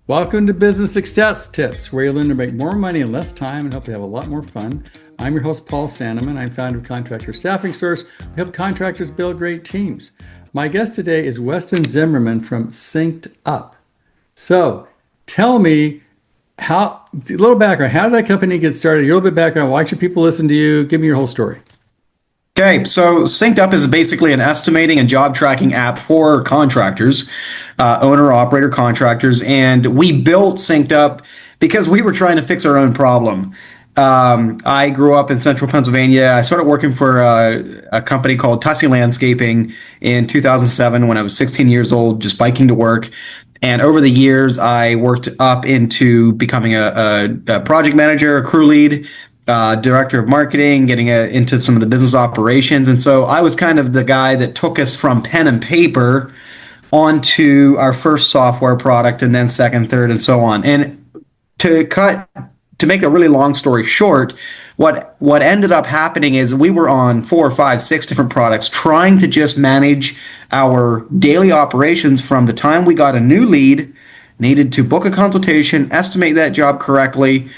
Welcome to Business Success Tips, where you learn to make more money in less time and hopefully have a lot more fun. I'm your host, Paul Sanneman. I'm founder of Contractor Staffing Source. We help contractors build great teams. My guest today is Weston Zimmerman from SynkedUP. So tell me, a little background. How did that company get started? Your little bit background. Why should people listen to you? Give me your whole story. Okay, so SynkedUP is basically an estimating and job tracking app for contractors, owner-operator contractors, and we built SynkedUP because we were trying to fix our own problem. I grew up in central Pennsylvania. I started working for a company called 𝗀𝗄𝗎 Landscaping in 2007 when I was 16 years old, just biking to work. And over the years, I worked up into becoming a project manager, a crew lead, director of marketing, getting into some of the business operations. And so I was kind of the guy that took us from pen and paper onto our first software product, and then second, third, and so on. And to make a really long story short, what ended up happening is we were on 4, 5, 6 different products, trying to just manage our daily operations from the time we got a new lead, needed to book a consultation, estimate that job correctly,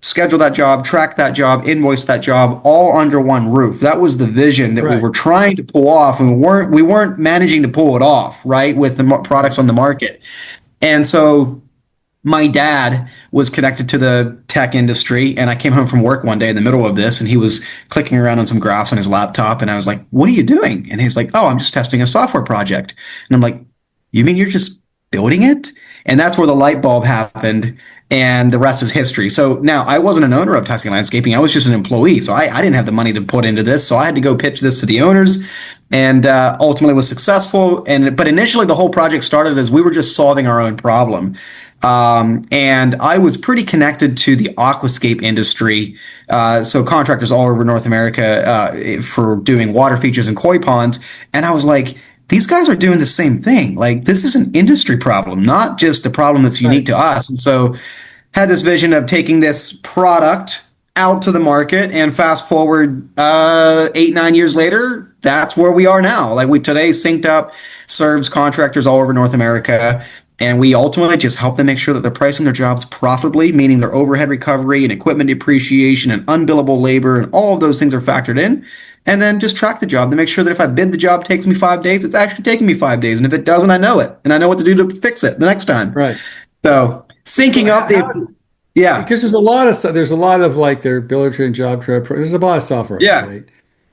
schedule that job, track that job, invoice that job, all under one roof. That was the vision that we were trying to pull off, and we weren't managing to pull it off, right, with the products on the market. And so my dad was connected to the tech industry, and I came home from work one day in the middle of this, and he was clicking around on some graphs on his laptop, and I was like, "What are you doing?" And he's like, "Oh, I'm just testing a software project." And I'm like, "You mean you're just building it?" And that's where the light bulb happened, and the rest is history. So now I wasn't an owner of 𝗀𝗄𝗎 Landscaping. I was just an employee. So I didn't have the money to put into this. So I had to go pitch this to the owners, and ultimately was successful. But initially the whole project started as we were just solving our own problem. And I was pretty connected to the aquascape industry. So contractors all over North America for doing water features and koi ponds. And I was like, these guys are doing the same thing. Like, this is an industry problem, not just a problem that's unique to us. And so had this vision of taking this product out to the market, and fast forward 8, 9 years later, that's where we are now. Like, today SynkedUP serves contractors all over North America, and we ultimately just help them make sure that they're pricing their jobs profitably, meaning their overhead recovery and equipment depreciation and unbillable labor and all of those things are factored in. And then just track the job to make sure that if I bid the job takes me 5 daes, it's actually taking me 5 days. And if it doesn't, I know it. And I know what to do to fix it the next time. Right. So syncing up yeah. Because there's a lot of like their biller and job trade. There's a lot of software. Yeah. Right?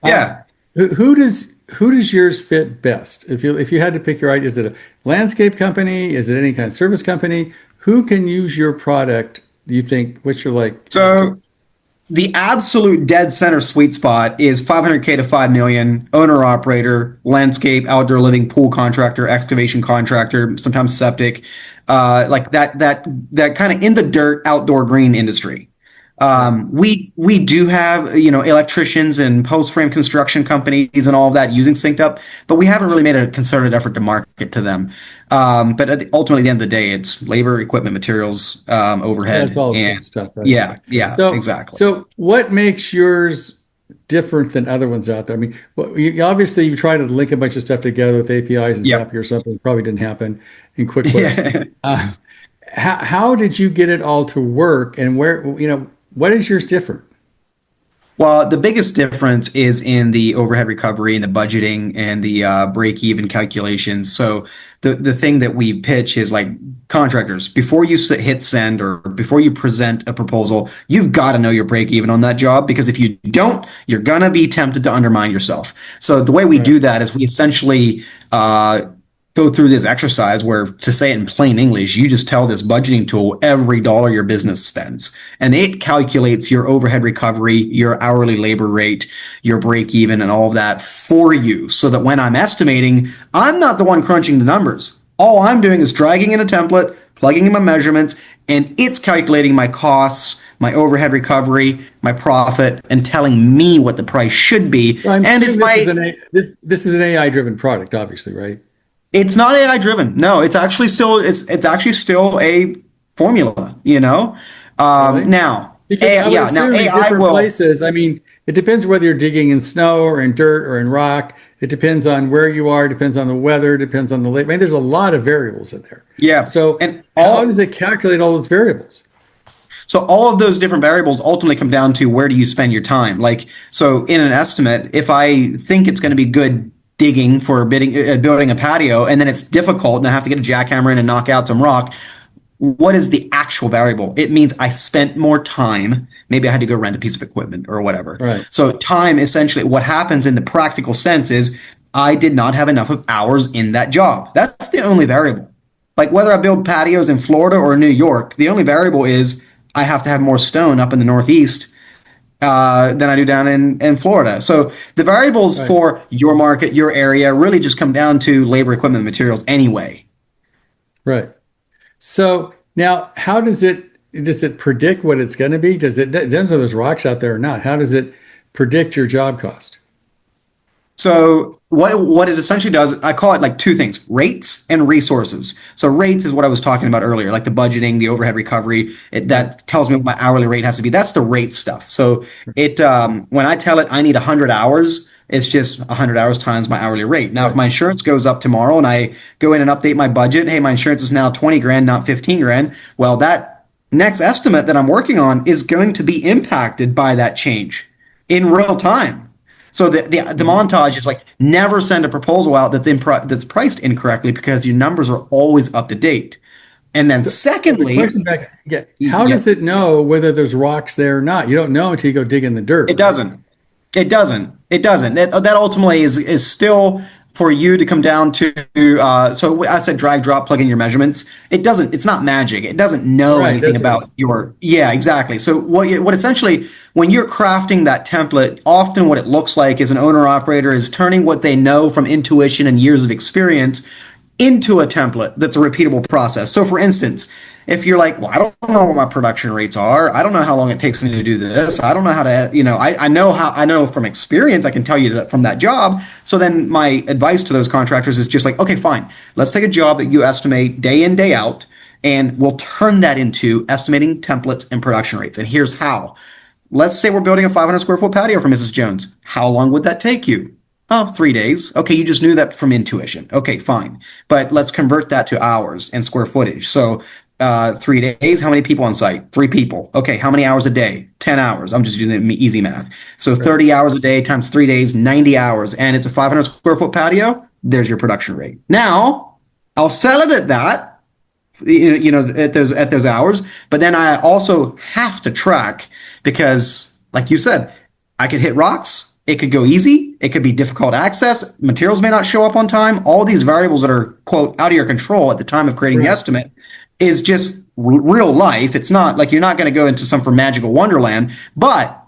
Yeah. Who does yours fit best? If you had to pick your idea, is it a landscape company? Is it any kind of service company? Who can use your product? Do you think? What's your like? So the absolute dead center sweet spot is 500K to 5 million, owner operator, landscape, outdoor living, pool contractor, excavation contractor, sometimes septic, like that kind of in the dirt outdoor green industry. We do have, electricians and post frame construction companies and all of that using SynkedUP, but we haven't really made a concerted effort to market to them. But ultimately, at the end of the day, it's labor, equipment, materials, overhead. That's all the stuff. Right? Yeah, so, exactly. So what makes yours different than other ones out there? I mean, obviously you try to link a bunch of stuff together with APIs and Zapier or something. Probably didn't happen in QuickBooks. How did you get it all to work, and what is yours different? Well, the biggest difference is in the overhead recovery and the budgeting and the break-even calculations. So the thing that we pitch is like, contractors, before you hit send or before you present a proposal, you've got to know your break-even on that job, because if you don't, you're going to be tempted to undermine yourself. So the way we do that is we essentially go through this exercise where, to say it in plain English, you just tell this budgeting tool every dollar your business spends, and it calculates your overhead recovery, your hourly labor rate, your break even, and all of that for you, so that when I'm estimating, I'm not the one crunching the numbers. All I'm doing is dragging in a template, plugging in my measurements, and it's calculating my costs, my overhead recovery, my profit, and telling me what the price should be. Well, and this is an AI-driven product, obviously, right? It's not AI driven. No, it's actually still a formula, Really? Now Because I would assume in different places, I mean, it depends whether you're digging in snow or in dirt or in rock. It depends on where you are, depends on the weather, depends on the lake. I mean, there's a lot of variables in there. Yeah. So And how does it calculate all those variables? so all of those different variables ultimately come down to where do you spend your time? Like, so in an estimate, if I think it's going to be good digging for building a patio, and then it's difficult and I have to get a jackhammer in and knock out some rock, what is the actual variable? It means I spent more time. Maybe I had to go rent a piece of equipment or whatever. Right. So time, essentially, what happens in the practical sense is I did not have enough of hours in that job. That's the only variable. Like whether I build patios in Florida or New York, the only variable is I have to have more stone up in the Northeast than I do down in Florida. So the variables for your market, your area, really just come down to labor, equipment, materials anyway. Right. So now, how does it predict what it's going to be? Does it depends whether there's rocks out there or not? How does it predict your job cost? So what it essentially does, I call it like two things: rates and resources. So rates is what I was talking about earlier, like the budgeting, the overhead recovery. That tells me what my hourly rate has to be. That's the rate stuff. So it when I tell it I need 100 hours, it's just 100 hours times my hourly rate. Now, if my insurance goes up tomorrow and I go in and update my budget, hey, my insurance is now 20 grand, not 15 grand. Well, that next estimate that I'm working on is going to be impacted by that change in real time. So the montage is like never send a proposal out that's priced incorrectly because your numbers are always up to date. And then secondly, how does it know whether there's rocks there or not? You don't know until you go dig in the dirt. It doesn't. It doesn't. That ultimately is still for you to come down to. So I said drag, drop, plug in your measurements. It doesn't. It's not magic. It doesn't know anything about your. Yeah, exactly. So what essentially when you're crafting that template, often what it looks like is an owner operator is turning what they know from intuition and years of experience into a template that's a repeatable process. So for instance, if you're like, well, I don't know what my production rates are. I don't know how long it takes me to do this. I don't know how to, I know from experience, I can tell you that from that job. So then my advice to those contractors is just like, okay, fine. Let's take a job that you estimate day in, day out, and we'll turn that into estimating templates and production rates. And here's how. Let's say we're building a 500 square foot patio for Mrs. Jones. How long would that take you? Oh, 3 days. Okay, you just knew that from intuition. Okay, fine. But let's convert that to hours and square footage. So 3 days, how many people on site? 3 people. Okay, how many hours a day? 10 hours. I'm just using easy math. So 30 hours a day times 3 days, 90 hours. And it's a 500 square foot patio. There's your production rate. Now, I'll sell it at that, at those hours. But then I also have to track because, like you said, I could hit rocks. It could go easy. It could be difficult access. Materials may not show up on time. All these variables that are, quote, out of your control at the time of creating the estimate is just real life. It's not like you're not going to go into some magical wonderland. But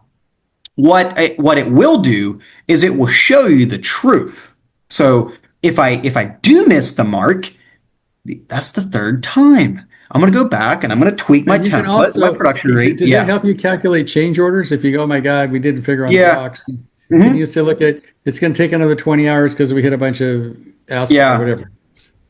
what it will do is it will show you the truth. So if I do miss the mark, that's the third time. I'm going to go back and I'm going to tweak my template, my production rate. Does that help you calculate change orders? If you go, oh my God, we didn't figure out the rocks. And you say, look, it's going to take another 20 hours because we hit a bunch of asphalt or whatever.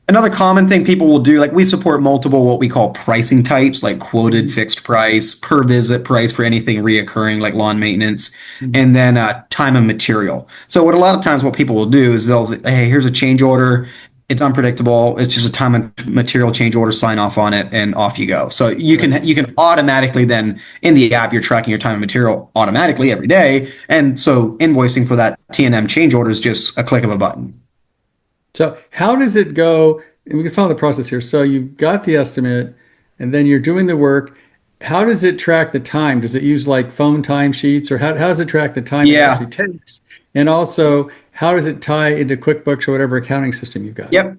Another common thing people will do, like we support multiple what we call pricing types, like quoted fixed price, per visit price for anything reoccurring like lawn maintenance, and then time and material. So what a lot of times what people will do is they'll say, hey, here's a change order. It's unpredictable. It's just a time and material change order, sign off on it, and off you go. So you can automatically then in the app, you're tracking your time and material automatically every day. And so invoicing for that T&M change order is just a click of a button. So how does it go? And we can follow the process here. So you've got the estimate and then you're doing the work. How does it track the time? Does it use like phone time sheets or how does it track the time it actually takes? And also, how does it tie into QuickBooks or whatever accounting system you've got? Yep.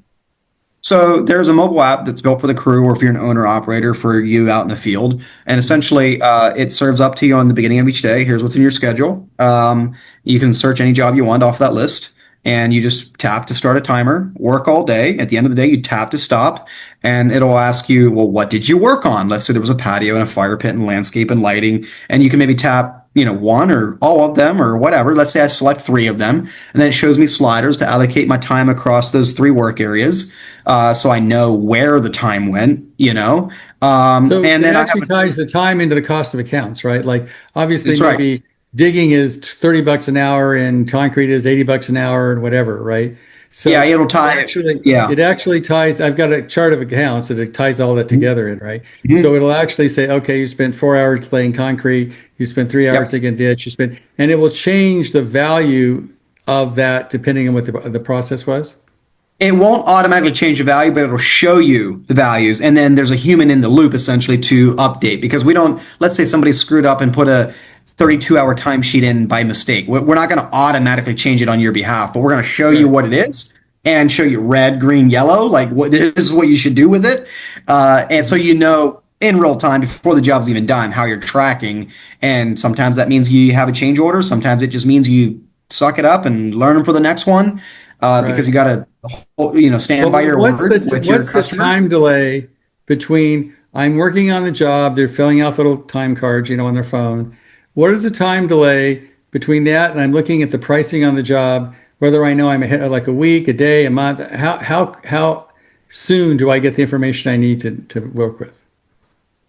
So there's a mobile app that's built for the crew or if you're an owner operator for you out in the field. And essentially it serves up to you on the beginning of each day. Here's what's in your schedule. You can search any job you want off that list. And you just tap to start a timer, work all day. At the end of the day, you tap to stop, and it'll ask you, well, what did you work on? Let's say there was a patio and a fire pit and landscape and lighting, and you can maybe tap, one or all of them or whatever. Let's say I select 3 of them, and then it shows me sliders to allocate my time across those 3 work areas, so I know where the time went, So and then it actually ties the time into the cost of accounts, right? Like obviously maybe digging is $30 an hour and concrete is $80 an hour and whatever, right? So Yeah, it'll tie it actually ties. I've got a chart of accounts that it ties all that together in, right? Mhm. So it'll actually say, okay, you spent 4 hours laying concrete, you spent 3 hours digging a ditch, and it will change the value of that depending on what the process was. It won't automatically change the value, but it'll show you the values. And then there's a human in the loop essentially to update, because we don't, let's say somebody screwed up and put a 32-hour timesheet in by mistake. We're not going to automatically change it on your behalf, but we're going to show you what it is and show you red, green, yellow, like what this is what you should do with it. And so you know in real time before the job's even done how you're tracking. And sometimes that means you have a change order. Sometimes it just means you suck it up and learn them for the next one. Because you got to, stand by your word with your What's the customer. time delay between I'm working on the job, they're filling out little time cards, on their phone. What is the time delay between that and I'm looking at the pricing on the job, whether I know I'm ahead like a week, a day, a month? How soon do I get the information I need to work with?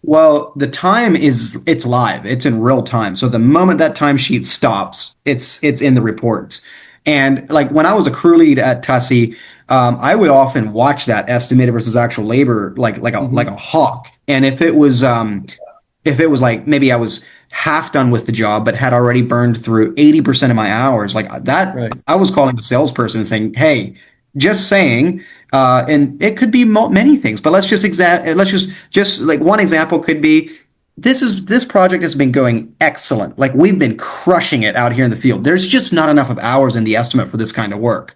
Well, the time it's live. It's in real time. So the moment that timesheet stops, it's in the reports. And like when I was a crew lead at 𝗀𝗃𝗃, I would often watch that estimated versus actual labor like a hawk. And if it was like maybe I was half done with the job but had already burned through 80% of my hours, like that, I was calling the salesperson and saying, "Hey, just saying," and it could be many things, but let's just like one example could be this project has been going excellent. Like we've been crushing it out here in the field. There's just not enough of hours in the estimate for this kind of work.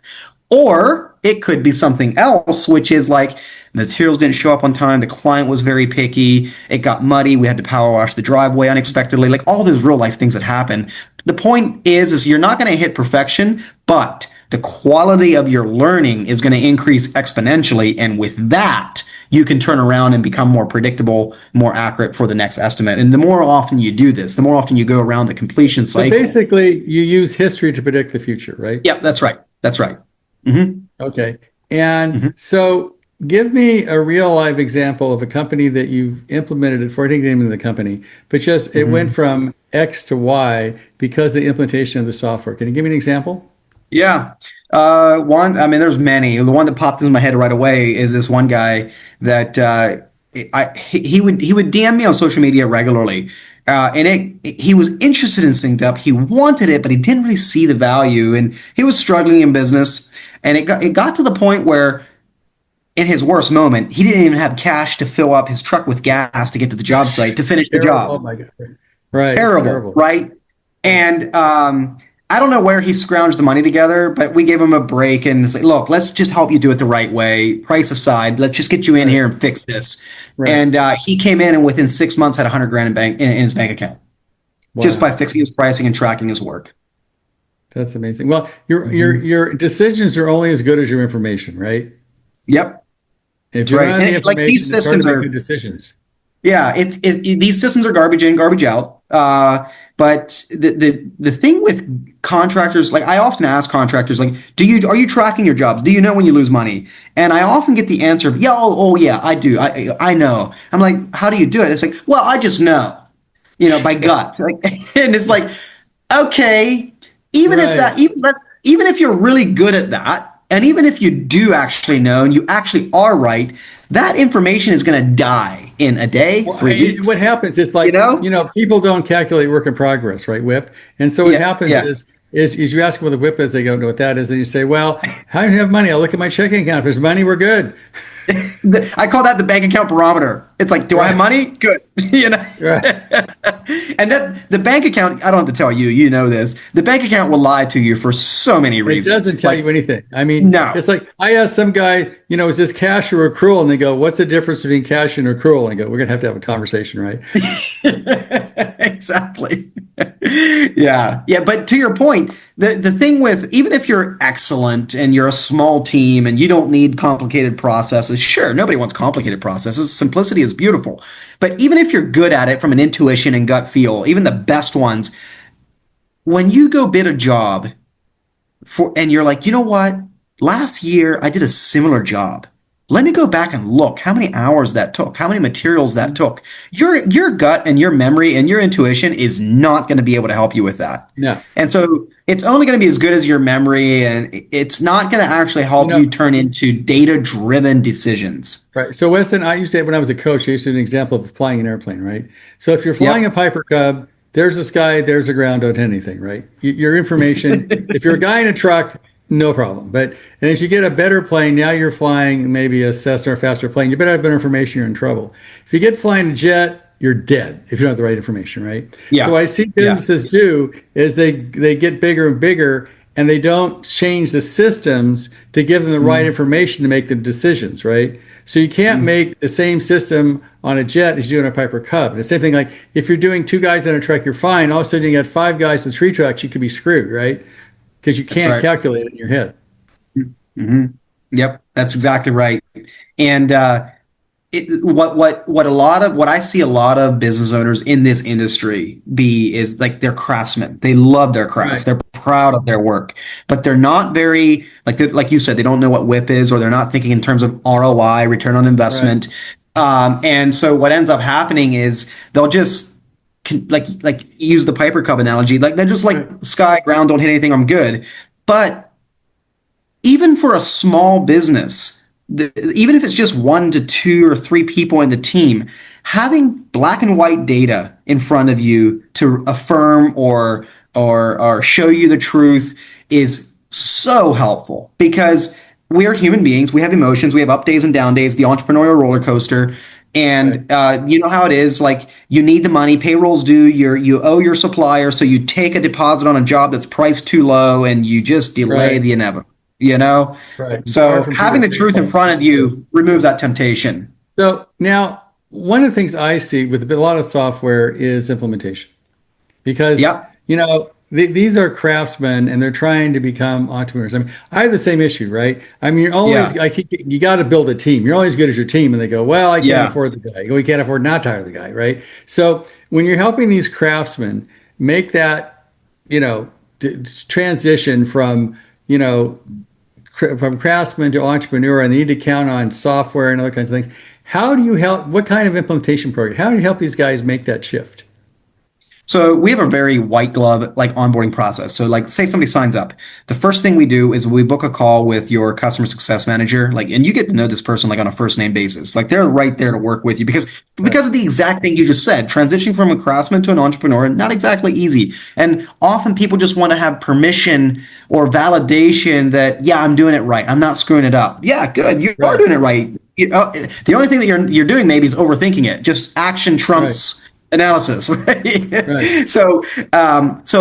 Or it could be something else, which is like materials didn't show up on time. The client was very picky. It got muddy. We had to power wash the driveway unexpectedly. Like all those real life things that happen. The point is you're not going to hit perfection, but the quality of your learning is going to increase exponentially. And with that, you can turn around and become more predictable, more accurate for the next estimate. And the more often you do this, the more often you go around the completion cycle. So basically, you use history to predict the future, right? Yep, that's right. That's right. Mm-hmm. Okay. And so give me a real live example of a company that you've implemented it for. I didn't get into the company, but just it went from X to Y because of the implementation of the software. Can you give me an example? Yeah. There's many. The one that popped into my head right away is this one guy that he would DM me on social media regularly. He was interested in SynkedUP. He wanted it, but he didn't really see the value, and he was struggling in business. And it got to the point where, in his worst moment, he didn't even have cash to fill up his truck with gas to get to the job site to finish the job. Oh my God! Right, Terrible, right? And I don't know where he scrounged the money together, but we gave him a break and said, "Look, let's just help you do it the right way. Price aside, let's just get you in here and fix this." Right. And he came in and within 6 months had $100,000 in his bank account, just by fixing his pricing and tracking his work. That's amazing. Well, your decisions are only as good as your information, right? Yep. If you're not the information, like these systems are good decisions. Yeah, these systems are garbage in, garbage out. But the thing with contractors, like I often ask contractors, like, are you tracking your jobs? Do you know when you lose money? And I often get the answer of, yeah, I do. I know. I'm like, how do you do it? It's like, well, I just know, by gut. Like, and it's like, okay, even if you're really good at that, and even if you do actually know and you actually are right, that information is going to die in a day, 3 weeks. What happens? It's like, people don't calculate work in progress, right, WIP? And so what happens is you ask them what the WIP is, they don't know what that is, and you say, well, how do you have money? I'll look at my checking account. If there's money, we're good. I call that the bank account barometer. It's like, do I have money? Good. Right. And the bank account, I don't have to tell you, you know this. The bank account will lie to you for so many reasons. It doesn't tell you anything. I mean, no. It's like I asked some guy, is this cash or accrual? And they go, what's the difference between cash and accrual? And I go, we're going to have a conversation, right? Exactly. Yeah. But to your point, the thing with, even if you're excellent and you're a small team and you don't need complicated processes, sure, nobody wants complicated processes. Simplicity is beautiful. But even if you're good at it from an intuition and gut feel, even the best ones, when you go bid a job and you're like, you know what? Last year I did a similar job let me go back and look how many hours that took, how many materials that took. Your gut and your memory and your intuition is not going to be able to help you with that. Yeah. And so it's only going to be as good as your memory, and it's not going to actually help you turn into data-driven decisions. Right. So Weston, I used to, when I was a coach, I used to do an example of flying an airplane, right? So if you're flying a Piper Cub, there's the sky, there's the ground, don't hit anything, right? Your information, if you're a guy in a truck, no problem. But and as you get a better plane, now you're flying maybe a Cessna or faster plane, you better have better information, you're in trouble. If you get flying a jet, you're dead if you don't have the right information, right? Yeah. So what I see businesses do is they get bigger and bigger, and they don't change the systems to give them the right information to make the decisions, right? So you can't make the same system on a jet as you do on a Piper Cub. And the same thing, like if you're doing 2 guys on a truck, you're fine. All of a sudden you got 5 guys in 3 trucks, you could be screwed, right? Because you can't calculate it in your head. Yep, that's exactly right. And what I see a lot of business owners in this industry is like they're craftsmen. They love their craft. Right. They're proud of their work, but they're not very like you said. They don't know what WIP is, or they're not thinking in terms of ROI, return on investment. Right. And so what ends up happening is they'll just like use the Piper Cub analogy. Like they're just like sky, ground, don't hit anything, I'm good. But even for a small business, even if it's just 1 to 2 or 3 people in the team, having black and white data in front of you to affirm or show you the truth is so helpful, because we are human beings. We have emotions. We have up days and down days, the entrepreneurial roller coaster. And you know how it is, like you need the money, payroll's due, you owe your supplier, so you take a deposit on a job that's priced too low and you just delay the inevitable, you know? Right. So having the truth in front of you removes that temptation. So now, one of the things I see with a lot of software is implementation. Because, you know, these are craftsmen and they're trying to become entrepreneurs. I mean, I have the same issue, right? I mean, you're always, you got to build a team. You're only as good as your team. And they go, well, I can't afford the guy. We can't afford not to hire the guy, right? So when you're helping these craftsmen make that, you know, transition from, you know, from craftsman to entrepreneur, and they need to count on software and other kinds of things. How do you help? What kind of implementation program? How do you help these guys make that shift? So we have a very white glove like onboarding process. So like say somebody signs up. The first thing we do is we book a call with your customer success manager, like, and you get to know this person like on a first name basis. Like they're right there to work with you because of the exact thing you just said. Transitioning from a craftsman to an entrepreneur, not exactly easy. And often people just want to have permission or validation that, yeah, I'm doing it right. I'm not screwing it up. Yeah, good. You are doing it right. The only thing that you're doing maybe is overthinking it. Just action trumps analysis, right? So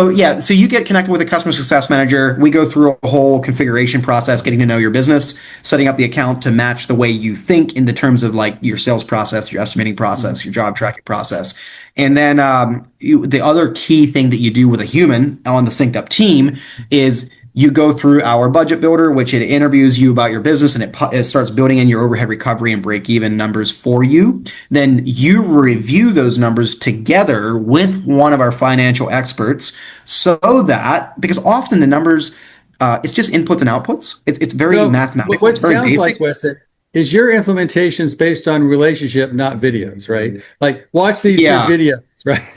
you get connected with a customer success manager. We go through a whole configuration process, getting to know your business, setting up the account to match the way you think in the terms of like your sales process, your estimating process, your job tracking process. And then the other key thing that you do with a human on the SynkedUP team is you go through our budget builder, which it interviews you about your business, and it starts building in your overhead recovery and break-even numbers for you. Then you review those numbers together with one of our financial experts, so that, because often the numbers, it's just inputs and outputs. It's very mathematical. What sounds like, Weston, is your implementations based on relationship, not videos, right? Like watch these videos, right?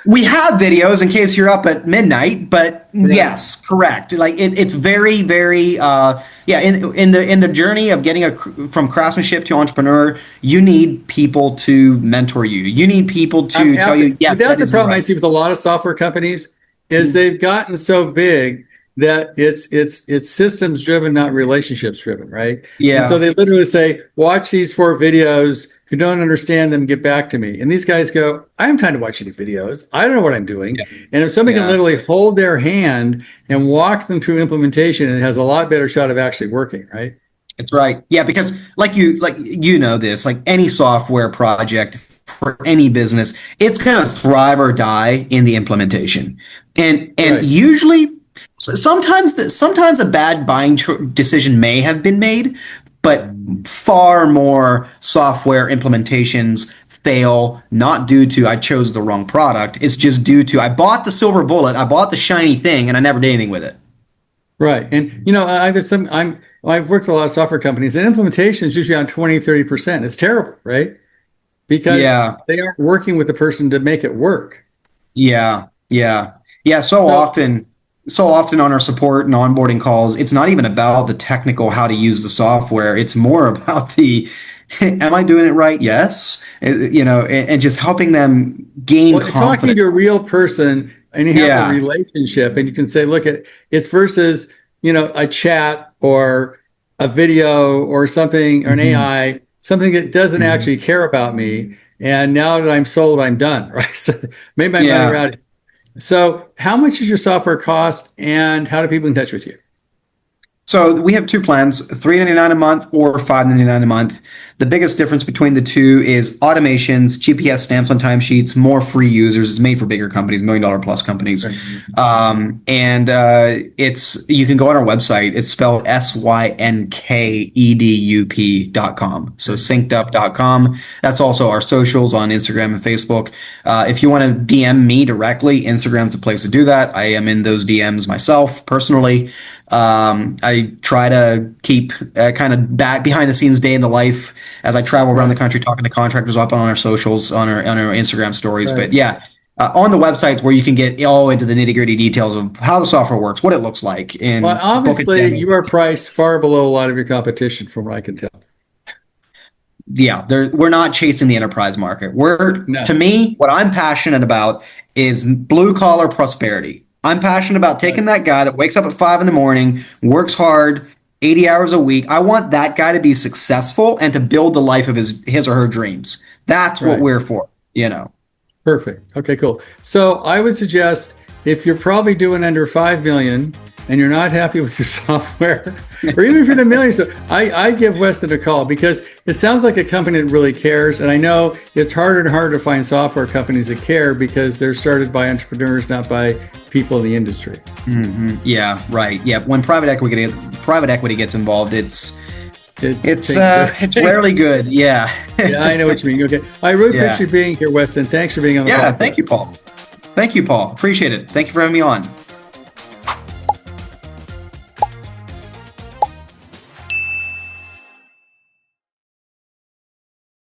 We have videos in case you're up at midnight, but yes, correct. Like it's very, very, in the journey of getting from craftsmanship to entrepreneur, you need people to mentor you. You need people to tell you, that's a problem I see with a lot of software companies is they've gotten so big that it's systems driven, not relationships driven, right? Yeah. And so they literally say, watch these 4 videos. If you don't understand them, get back to me. And these guys go, I'm trying to watch any videos. I don't know what I'm doing. Yeah. And if somebody can literally hold their hand and walk them through implementation, it has a lot better shot of actually working, right? It's right. Yeah, because you know this, like any software project for any business, it's going to thrive or die in the implementation. And usually sometimes a bad buying decision may have been made, but far more software implementations fail not due to I chose the wrong product. It's just due to I bought the silver bullet, I bought the shiny thing, and I never did anything with it. Right. And you know, I've worked with a lot of software companies, and implementation is usually on 20, 30%. It's terrible, right? Because they aren't working with the person to make it work. Yeah. So often on our support and onboarding calls, it's not even about the technical how to use the software. It's more about the, am I doing it right? Yes. And just helping them gain confidence. Talking to a real person, and you have a relationship, and you can say, look, it's versus, a chat or a video or something, or an AI, something that doesn't actually care about me. And now that I'm sold, I'm done, right? So maybe my money around. So how much does your software cost, and how do people in touch with you? So we have two plans, $3.99 a month or $5.99 a month. The biggest difference between the two is automations, GPS stamps on timesheets, more free users. It's made for bigger companies, $1 million plus companies. You can go on our website. It's spelled SynkedUP.com. So SynkedUP.com. That's also our socials on Instagram and Facebook. If you want to DM me directly, Instagram's the place to do that. I am in those DMs myself personally. I try to keep kind of back behind the scenes day in the life as I travel around the country talking to contractors up on our socials, on our Instagram stories. But on the websites where you can get all into the nitty gritty details of how the software works, what it looks like. And obviously you are priced far below a lot of your competition from what I can tell. Yeah, we're not chasing the enterprise market. To me, what I'm passionate about is blue collar prosperity. I'm passionate about taking that guy that wakes up at 5 a.m, works hard, 80 hours a week. I want that guy to be successful and to build the life of his or her dreams. That's what we're for, Perfect. Okay, cool. So I would suggest, if you're probably doing under 5 million and you're not happy with your software, or even if you're in a million, so I give Weston a call, because it sounds like a company that really cares. And I know it's harder and harder to find software companies that care, because they're started by entrepreneurs, not by people in the industry. Yeah, right. Yeah, when private equity gets involved, it's rarely good. Yeah. Yeah, I know what you mean. Okay, I really appreciate you being here, Weston. Thanks for being on the podcast. Thank you, Paul. Appreciate it. Thank you for having me on.